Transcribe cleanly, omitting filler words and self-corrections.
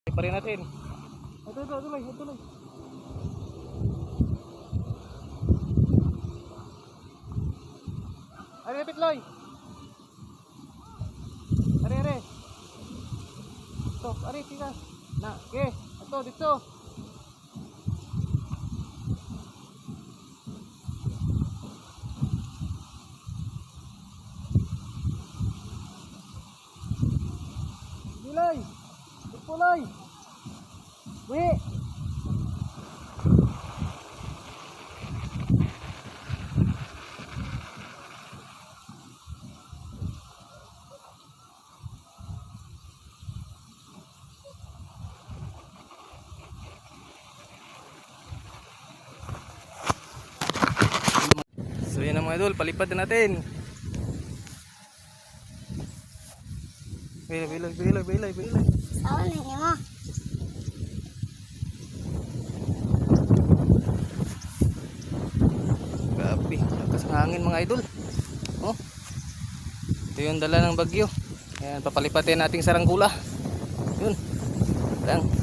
Pa rin natin. Tuloy. Are, Pitloy. Are. Ito, are, tika. Na, ke. Ito, dito. Dilay. Pulay. Wih. So yan ang mga idol, palipad na natin. Bilay. Saan na mo? Grabe, lakas ng hangin mga idol. Oh. Ito yung dala ng bagyo. Ayan, papalipatin nating saranggola. Yun. Lang.